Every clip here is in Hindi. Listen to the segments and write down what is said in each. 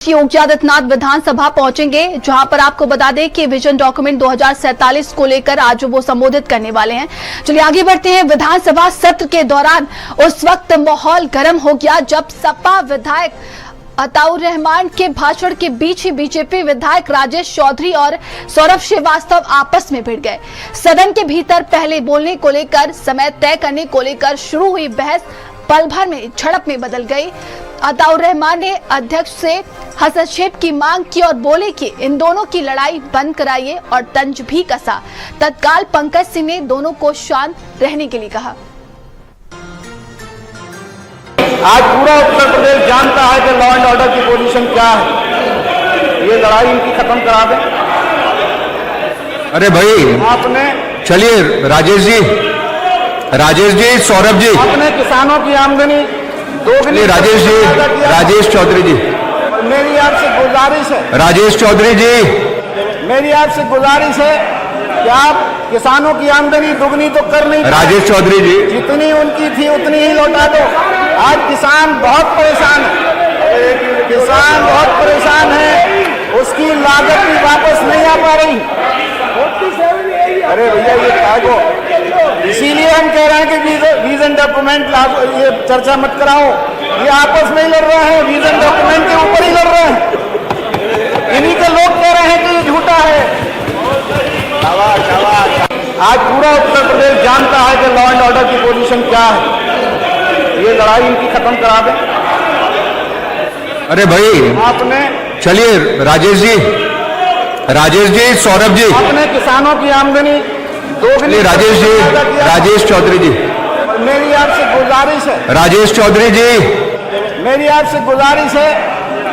योगी आदित्यनाथ विधानसभा पहुंचेंगे, जहां पर आपको बता दें कि विजन डॉक्यूमेंट 2047 को लेकर आज वो संबोधित करने वाले हैं। चलिए आगे बढ़ते हैं। विधानसभा सत्र के दौरान उस वक्त माहौल गर्म हो गया जब सपा विधायक अताउर रहमान के भाषण के बीच ही बीजेपी विधायक राजेश चौधरी और सौरभ श्रीवास्तव आपस में भिड़ गए। सदन के भीतर पहले बोलने को लेकर, समय तय करने को लेकर शुरू हुई बहस पल भर में झड़प में बदल गई। अताउर रहमान ने अध्यक्ष से हस्तक्षेप की मांग की और बोले कि इन दोनों की लड़ाई बंद कराइए और तंज भी कसा। तत्काल पंकज सिंह ने दोनों को शांत रहने के लिए कहा। आज पूरा उत्तर प्रदेश जानता है कि लॉ एंड ऑर्डर की पोजीशन क्या है। ये लड़ाई इनकी खत्म करा दें। अरे भाई आपने चलिए राजेश जी, सौरभ जी, अपने किसानों की आमदनी दोगुनी, राजेश जी, राजेश चौधरी जी, मेरी आपसे गुजारिश है, राजेश चौधरी जी, मेरी आपसे गुजारिश है कि आप किसानों की आमदनी दुगनी तो कर नहीं, राजेश चौधरी जी, जितनी उनकी थी उतनी ही लौटा दो। आज किसान बहुत परेशान है, किसान बहुत परेशान है, उसकी लागत भी वापस नहीं आ पा रही। अरे भैया ये कागो, इसीलिए हम कह रहे हैं कि विजन डॉक्यूमेंट ये चर्चा मत कराओ। ये आपस में ही लड़ रहे हैं, विजन डॉक्यूमेंट के ऊपर ही लड़ रहे हैं। इन्हीं के लोग कह रहे हैं कि ये झूठा है। आज पूरा उत्तर प्रदेश जानता है कि लॉ एंड ऑर्डर की पोजीशन क्या है। ये लड़ाई इनकी खत्म करा दें। अरे भाई आपने चलिए राजेश जी, सौरभ जी, अपने किसानों की आमदनी दोगुनी, राजेश जी, राजेश चौधरी जी, मेरी आपसे गुजारिश है, राजेश चौधरी जी, मेरी आपसे गुजारिश है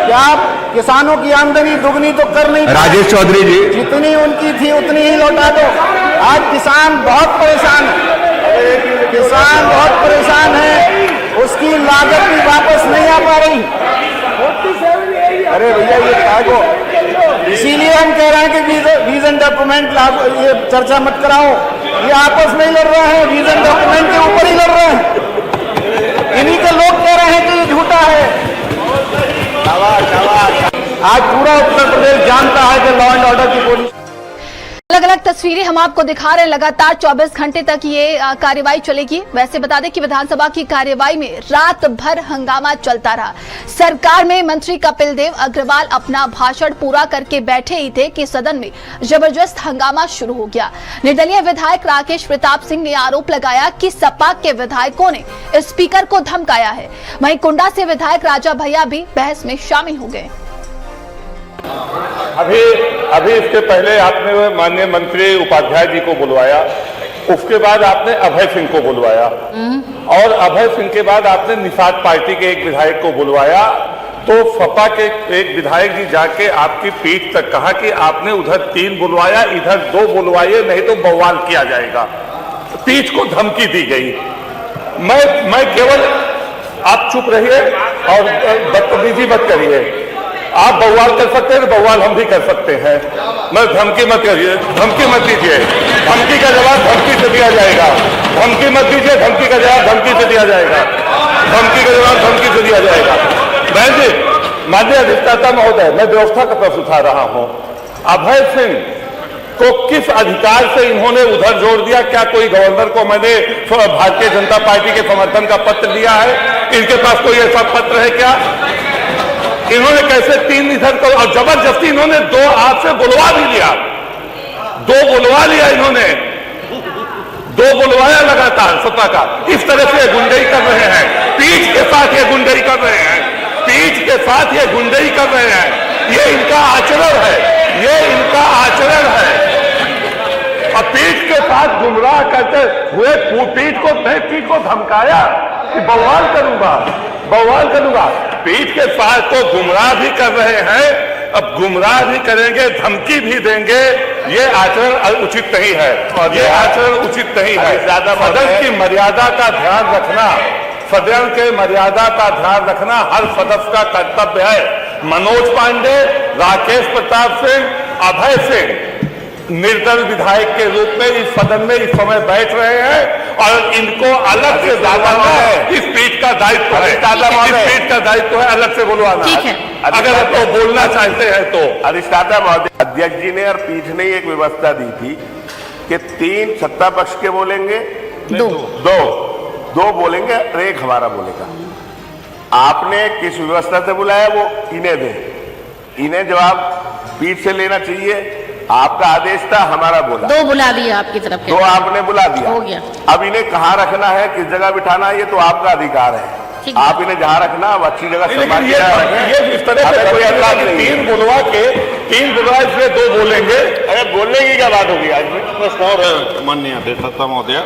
कि आप किसानों की आमदनी दुगनी तो कर नहीं, राजेश चौधरी जी, जितनी उनकी थी उतनी ही लौटा दो। आज किसान बहुत परेशान है, किसान बहुत परेशान है, उसकी लागत भी वापस नहीं आ पा रही। अरे भैया ये कागो, इसीलिए हम कह रहे हैं कि विजन डॉक्यूमेंट ये चर्चा मत कराओ। ये आपस में ही लड़ रहे हैं, विजन डॉक्यूमेंट के ऊपर ही लड़ रहे हैं। इन्हीं के लोग कह रहे हैं कि ये झूठा है। आज पूरा उत्तर प्रदेश जानता है कि लॉ एंड ऑर्डर की पोजीशन। अलग अलग तस्वीरें हम आपको दिखा रहे हैं। लगातार 24 घंटे तक ये कार्यवाही चलेगी। वैसे बता दें कि विधानसभा की कार्यवाही में रात भर हंगामा चलता रहा। सरकार में मंत्री कपिल देव अग्रवाल अपना भाषण पूरा करके बैठे ही थे कि सदन में जबरदस्त हंगामा शुरू हो गया। निर्दलीय विधायक राकेश प्रताप सिंह ने आरोप लगाया कि सपा के विधायकों ने स्पीकर को धमकाया है। वहीं कुंडा से विधायक राजा भैया भी बहस में शामिल हो गए। अभी इसके पहले आपने माननीय मंत्री उपाध्याय जी को बुलवाया, उसके बाद आपने अभय सिंह को बुलवाया और अभय सिंह के बाद आपने निषाद पार्टी के एक विधायक को बुलवाया। तो सपा के एक विधायक जी जाके आपकी पीठ तक कहा कि आपने उधर 3 बुलवाया, इधर 2 बुलवाइए, नहीं तो बवाल किया जाएगा। पीठ को धमकी दी गई। मैं केवल, आप चुप रहिए और बदतमीजी मत करिए। आप बवाल कर सकते हैं तो बवाल हम भी कर सकते हैं। मैं धमकी मत करिए, धमकी मत दीजिए। धमकी का जवाब धमकी से दिया जाएगा। धमकी मत दीजिए, धमकी का जवाब धमकी से दिया जाएगा। धमकी का जवाब धमकी से दिया जाएगा। बहन जी, माननीय अधिष्ठाता महोदय, मैं व्यवस्था का प्रश्न उठा रहा हूं। अभय सिंह को किस अधिकार से इन्होंने उधर जोड़ दिया? क्या कोई गवर्नर को मैंने भारतीय जनता पार्टी के समर्थन का पत्र दिया है? इनके पास कोई ऐसा पत्र है क्या? इन्होंने कैसे 3 इधर को, और जबरदस्ती इन्होंने 2 आपसे बुलवा भी लिया। 2 बुलवा लिया इन्होंने, 2 बुलवाया लगातार सपा का। इस तरह से गुंडई कर रहे हैं, पीठ के साथ ये गुंडई कर रहे हैं, पीठ के साथ ये गुंडई कर रहे हैं। ये इनका आचरण है, ये इनका आचरण है। और पीठ के साथ गुमराह करते हुए पीठ को धमकाया कि बवाल करूंगा। पीठ के साथ तो गुमराह भी कर रहे हैं, अब गुमराह भी करेंगे, धमकी भी देंगे। ये आचरण उचित नहीं है, और ये आचरण उचित नहीं है। सदन की मर्यादा का ध्यान रखना, सदन के मर्यादा का ध्यान रखना हर सदस्य का कर्तव्य है। मनोज पांडे, राकेश प्रताप सिंह, अभय सिंह निर्दल विधायक के रूप में इस सदन में इस समय बैठ रहे हैं और इनको अलग से बुलवाना इस पीठ का दायित्व है। इस पीठ का दायित्व है अलग से बुलवाना। ठीक है। अगर तो बोलना चाहते हैं तो। अधिष्ठाता महोदय, अध्यक्ष जी ने और पीठ ने एक व्यवस्था दी थी कि 3 सत्ता पक्ष के बोलेंगे, दो बोलेंगे और 1 हमारा बोलेगा। आपने किस व्यवस्था से बुलाया वो इन्हें दे, इन्हें जवाब पीठ से लेना चाहिए। आपका आदेश था, हमारा बोला। 2 बुला दिया आपकी तरफ के। 2 आपने बुला दिया, हो गया। अब इन्हें कहाँ रखना है, किस जगह बिठाना है, ये तो आपका अधिकार है। आप इन्हें जहाँ रखना अब अच्छी जगह सम्मान ये इस तरह से कोई अंदाज नहीं। 3 बुलवा इसलिए 2 बोलेंगे। अरे बोलने की क्या बात होगी? आज प्रश्न और माननीय अधिष्ठाता महोदय,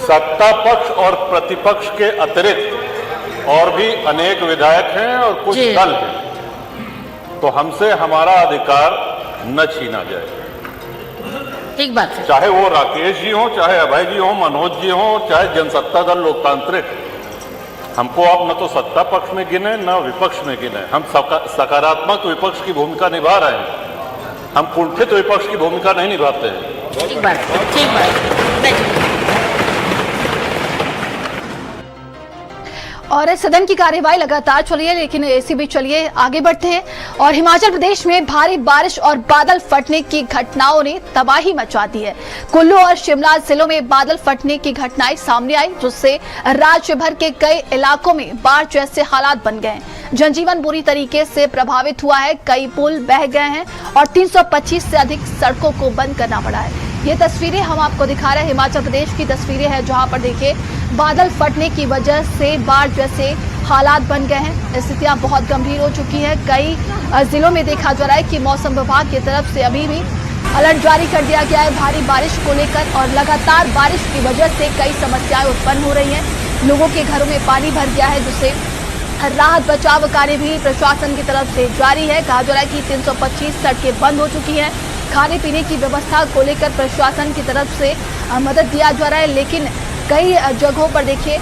सत्ता पक्ष और प्रतिपक्ष के अतिरिक्त और भी अनेक विधायक हैं और कुछ दल हैं, तो हमसे हमारा अधिकार न छीना जाए। ठीक बात है। चाहे वो राकेश जी हो, चाहे अभय जी हो, मनोज जी हो, चाहे जनसत्ता दल लोकतांत्रिक, हमको आप न तो सत्ता पक्ष में गिने न विपक्ष में गिने। हम सकारात्मक विपक्ष की भूमिका निभा रहे हैं, हम कुंठित विपक्ष की भूमिका नहीं निभाते हैं। ठीक बात है, ठीक बात। और सदन की कार्यवाही लगातार चली है, लेकिन ऐसे भी चलिए आगे बढ़ते हैं। और हिमाचल प्रदेश में भारी बारिश और बादल फटने की घटनाओं ने तबाही मचा दी है। कुल्लू और शिमला जिलों में बादल फटने की घटनाएं सामने आई, जिससे राज्य भर के कई इलाकों में बाढ़ जैसे हालात बन गए हैं। जनजीवन बुरी तरीके से प्रभावित हुआ है, कई पुल बह गए हैं और 325 से अधिक सड़कों को बंद करना पड़ा है। ये तस्वीरें हम आपको दिखा रहे हैं, हिमाचल प्रदेश की तस्वीरें हैं, जहां पर देखिए बादल फटने की वजह से बाढ़ जैसे हालात बन गए हैं। स्थितियां बहुत गंभीर हो चुकी हैं। कई जिलों में देखा जा रहा है कि मौसम विभाग की तरफ से अभी भी अलर्ट जारी कर दिया गया है भारी बारिश को लेकर, और लगातार बारिश की वजह से कई समस्याएं उत्पन्न हो रही हैं। लोगों के घरों में पानी भर गया है, जिससे राहत बचाव कार्य भी प्रशासन की तरफ से जारी है। कहा जा रहा है कि 325 सड़कें बंद हो चुकी हैं। खाने पीने की व्यवस्था को लेकर प्रशासन की तरफ से मदद दिया जा रहा है, लेकिन कई जगहों पर देखिए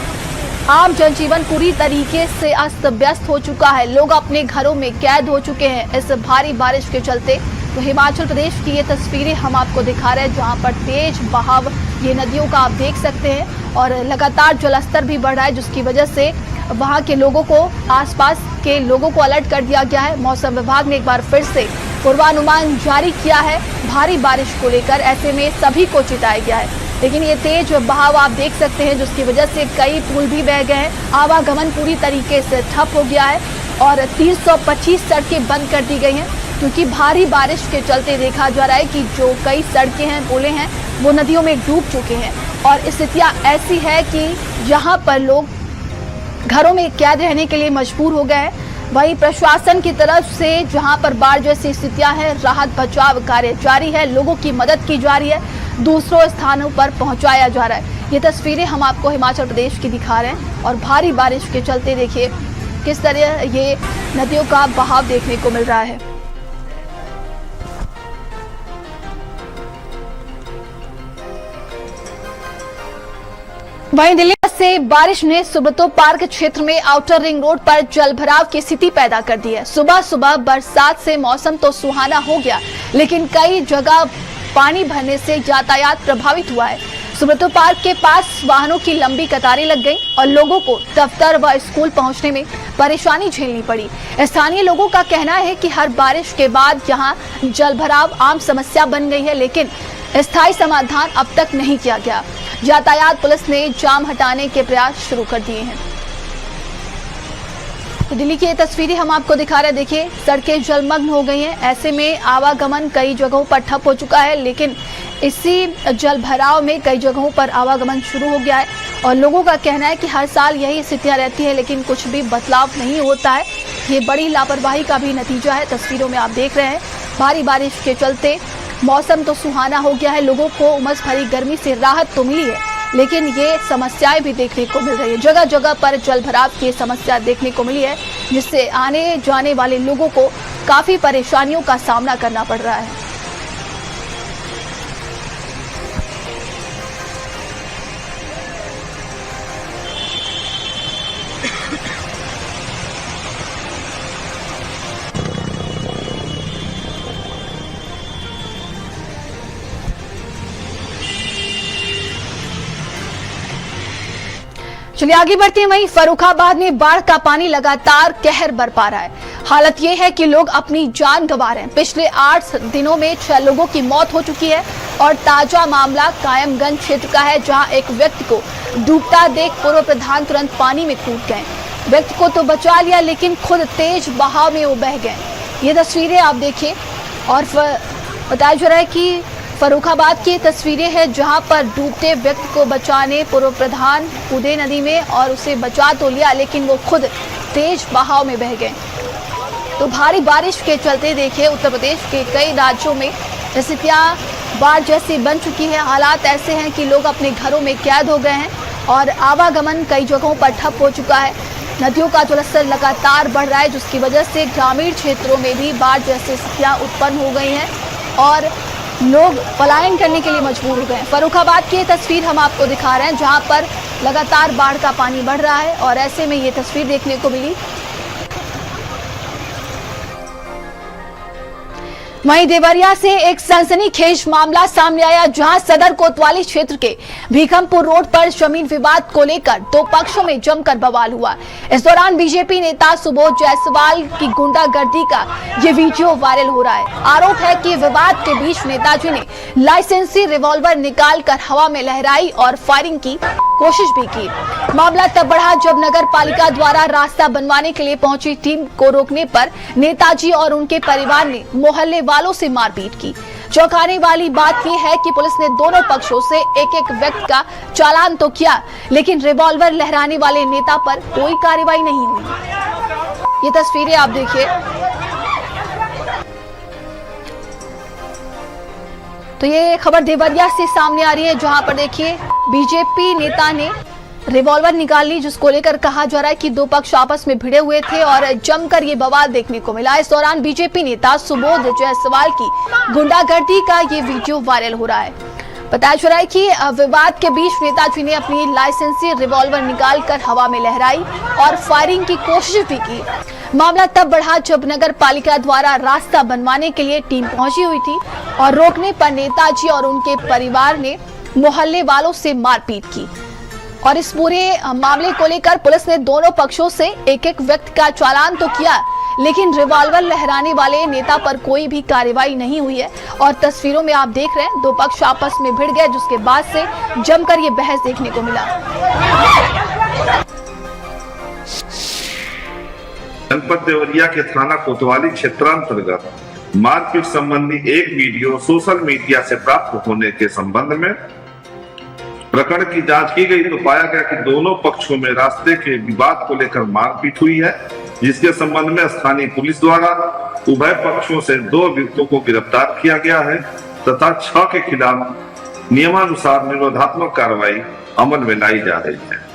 आम जनजीवन पूरी तरीके से अस्त व्यस्त हो चुका है। लोग अपने घरों में कैद हो चुके हैं इस भारी बारिश के चलते। तो हिमाचल प्रदेश की ये तस्वीरें हम आपको दिखा रहे हैं, जहां पर तेज बहाव ये नदियों का आप देख सकते हैं और लगातार जलस्तर भी बढ़ रहा है, जिसकी वजह से वहां के लोगों को, आसपास के लोगों को अलर्ट कर दिया गया है। मौसम विभाग ने एक बार फिर से पूर्वानुमान जारी किया है भारी बारिश को लेकर। ऐसे में सभी को चेताया गया है, लेकिन ये तेज बहाव आप देख सकते हैं, जिसकी वजह से कई पुल भी बह गए हैं। आवागमन पूरी तरीके से ठप हो गया है और 325 सड़कें बंद कर दी गई हैं, क्योंकि भारी बारिश के चलते देखा जा रहा है कि जो कई सड़कें हैं, पुलें हैं, वो नदियों में डूब चुके हैं। और स्थितियाँ ऐसी है कि यहाँ पर लोग घरों में कैद रहने के लिए मजबूर हो गए हैं। वहीं प्रशासन की तरफ से जहां पर बाढ़ जैसी स्थितियां हैं, राहत बचाव कार्य जारी है, लोगों की मदद की जा रही है, दूसरों स्थानों पर पहुंचाया जा रहा है। ये तस्वीरें हम आपको हिमाचल प्रदेश की दिखा रहे हैं और भारी बारिश के चलते देखिए किस तरह ये नदियों का बहाव देखने को मिल रहा है। वहीं दिल्ली से बारिश ने सुब्रतो पार्क क्षेत्र में आउटर रिंग रोड पर जलभराव की स्थिति पैदा कर दी है। सुबह सुबह बरसात से मौसम तो सुहाना हो गया, लेकिन कई जगह पानी भरने से यातायात प्रभावित हुआ है। सुब्रतो पार्क के पास वाहनों की लंबी कतारें लग गई और लोगों को दफ्तर व स्कूल पहुंचने में परेशानी झेलनी पड़ी। स्थानीय लोगों का कहना है कि हर बारिश के बाद यहां जलभराव आम समस्या बन गई है, लेकिन स्थायी समाधान अब तक नहीं किया गया। यातायात पुलिस ने जाम हटाने के प्रयास शुरू कर दिए हैं। तो दिल्ली की ये तस्वीरें हम आपको दिखा रहे हैं। देखिए सड़कें जलमग्न हो गई हैं। ऐसे में आवागमन कई जगहों पर ठप हो चुका है, लेकिन इसी जलभराव में कई जगहों पर आवागमन शुरू हो गया है और लोगों का कहना है कि हर साल यही स्थितियां रहती है, लेकिन कुछ भी बदलाव नहीं होता है। ये बड़ी लापरवाही का भी नतीजा है। तस्वीरों में आप देख रहे हैं भारी बारिश के चलते मौसम तो सुहाना हो गया है, लोगों को उमस भरी गर्मी से राहत तो मिली है, लेकिन ये समस्याएं भी देखने को मिल रही है। जगह जगह पर जलभराव की समस्या देखने को मिली है, जिससे आने जाने वाले लोगों को काफी परेशानियों का सामना करना पड़ रहा है। चलिए आगे बढ़ते हैं। वहीं फर्रुखाबाद में बाढ़ का पानी लगातार कहर बरपा रहा है। हालत ये है कि लोग अपनी जान गंवा रहे हैं। पिछले 8 दिनों में 6 लोगों की मौत हो चुकी है और ताजा मामला कायमगंज क्षेत्र का है, जहां एक व्यक्ति को डूबता देख पूर्व प्रधान तुरंत पानी में कूद गए। व्यक्ति को तो बचा लिया, लेकिन खुद तेज बहाव में वो बह गए। ये तस्वीरें आप देखिए और बताया जा रहा है कि फर्रुखाबाद की तस्वीरें हैं, जहां पर डूबते व्यक्ति को बचाने पूर्व प्रधान कूदे नदी में और उसे बचा तो लिया, लेकिन वो खुद तेज बहाव में बह गए। तो भारी बारिश के चलते देखिए उत्तर प्रदेश के कई राज्यों में स्थितियां बाढ़ जैसी बन चुकी है। हालात ऐसे हैं कि लोग अपने घरों में कैद हो गए हैं और आवागमन कई जगहों पर ठप हो चुका है। नदियों का जलस्तर लगातार बढ़ रहा है, जिसकी वजह से ग्रामीण क्षेत्रों में भी बाढ़ जैसी स्थितियां उत्पन्न हो गई हैं और लोग पलायन करने के लिए मजबूर हो गए हैं। फर्रुखाबाद की ये तस्वीर हम आपको दिखा रहे हैं, जहां पर लगातार बाढ़ का पानी बढ़ रहा है और ऐसे में ये तस्वीर देखने को मिली। वहीं देवरिया से एक सनसनीखेज मामला सामने आया, जहां सदर कोतवाली क्षेत्र के भीखमपुर रोड पर जमीन विवाद को लेकर 2 पक्षों में जमकर बवाल हुआ। इस दौरान बीजेपी नेता सुबोध जायसवाल की गुंडागर्दी का ये वीडियो वायरल हो रहा है। आरोप है कि विवाद के बीच नेताजी ने लाइसेंसी रिवॉल्वर निकालकर हवा में लहराई और फायरिंग की कोशिश भी की। मामला तब बढ़ा जब नगर पालिका द्वारा रास्ता बनवाने के लिए पहुंची टीम को रोकने पर नेताजी और उनके परिवार ने मोहल्ले वालों से मारपीट की। चौंकाने वाली बात यह है कि पुलिस ने दोनों पक्षों से एक-एक व्यक्ति का चालान तो किया, लेकिन रिवॉल्वर लहराने वाले नेता पर कोई कार्रवाई नहीं हुई। ये तस्वीरें आप देखिए। तो ये खबर देवरिया से सामने आ रही है, जहां पर देखिए बीजेपी नेता ने रिवॉल्वर निकाल ली, जिसको लेकर कहा जा रहा है कि 2 पक्ष आपस में भिड़े हुए थे और जमकर ये बवाल देखने को मिला। इस दौरान बीजेपी नेता सुबोध जायसवाल की गुंडागर्दी का ये वीडियो वायरल हो रहा है। बताया जा रहा है कि विवाद के बीच नेताजी ने अपनी लाइसेंसी रिवॉल्वर निकालकर हवा में लहराई और फायरिंग की कोशिश भी की। मामला तब बढ़ा जब नगर पालिका द्वारा रास्ता बनवाने के लिए टीम पहुंची हुई थी और रोकने पर नेताजी और उनके परिवार ने मोहल्ले वालों से मारपीट की। और इस पूरे मामले को लेकर पुलिस ने दोनों पक्षों से एक-एक व्यक्ति का चालान तो किया, लेकिन रिवॉल्वर लहराने वाले नेता पर कोई भी कार्रवाई नहीं हुई है। और तस्वीरों में आप देख रहे हैं 2 पक्ष आपस में भिड़ गए, जिसके बाद से जमकर ये बहस देखने को मिला। जनपद देवरिया के थाना कोतवाली क्षेत्रांतर्गत मारपीट संबंधी एक वीडियो सोशल मीडिया से प्राप्त होने के संबंध में प्रकरण की जांच की गई तो पाया गया कि दोनों पक्षों में रास्ते के विवाद को लेकर मारपीट हुई है, जिसके संबंध में स्थानीय पुलिस द्वारा उभय पक्षों से 2 अभियुक्तों को गिरफ्तार किया गया है तथा 6 के खिलाफ नियमानुसार निरोधात्मक कार्रवाई अमल में लाई जा रही है।